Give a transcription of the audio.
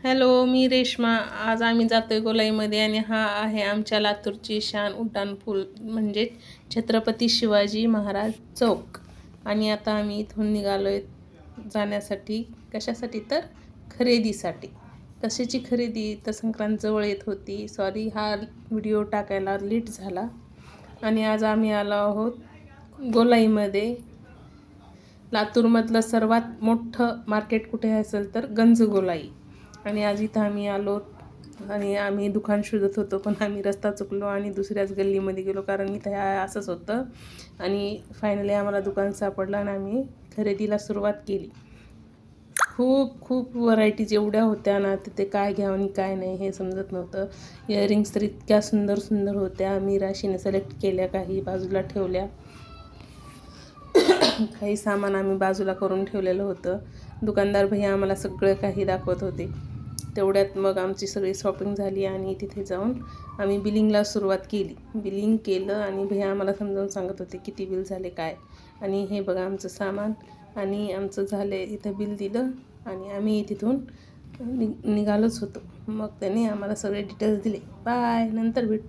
Hello, मी रेश्मा. आज आम्ही जातोय गोलाईमध्ये आणि हा आहे आमच्या लातूरची शान उड्डाणपूल म्हणजे छत्रपती शिवाजी महाराज चौक. आणि आता आम्ही इथून निघालोय जाण्यासाठी. कशासाठी तर खरेदीसाठी. कशाची खरेदी तर संक्रांत जवळ येत होती. सॉरी, हा व्हिडिओ टाकायला लेट झाला. आणि आज आम्ही आलो आहोत गोलाईमध्ये. लातूरमधलं सर्वात मोठं मार्केट कुठे असेल तर गंज गोलाई. आणि आज इथं आम्ही आलो आणि आम्ही दुकान शोधत होतो, पण आम्ही रस्ता चुकलो आणि दुसऱ्याच गल्लीमध्ये गेलो, कारण इथं असंच होतं. आणि फायनली आम्हाला दुकान सापडलं आणि आम्ही खरेदीला सुरुवात केली. खूप खूप व्हरायटीज एवढ्या होत्या ना, तिथे काय घ्यावं आणि काय नाही हे समजत नव्हतं. इयरिंग्स तर इतक्या सुंदर सुंदर होत्या. मी राशीने सिलेक्ट केल्या, काही बाजूला ठेवल्या. काही सामान आम्ही बाजूला करून ठेवलेलं होतं. दुकानदार भैया आम्हाला सगळं काही दाखवत होते. तेवढ्यात मग आमची सगळी शॉपिंग झाली आणि तिथे जाऊन आम्ही बिलिंगला सुरुवात केली. बिलिंग केलं आणि भैया आम्हाला समजावून सांगत होते किती बिल झाले काय. आणि हे बघा आमचं सामान आणि आमचं झालं. इथं बिल दिलं आणि आम्ही तिथून निघालोच होतो. मग त्यांनी आम्हाला सगळे डिटेल्स दिले. बाय, नंतर भेटू.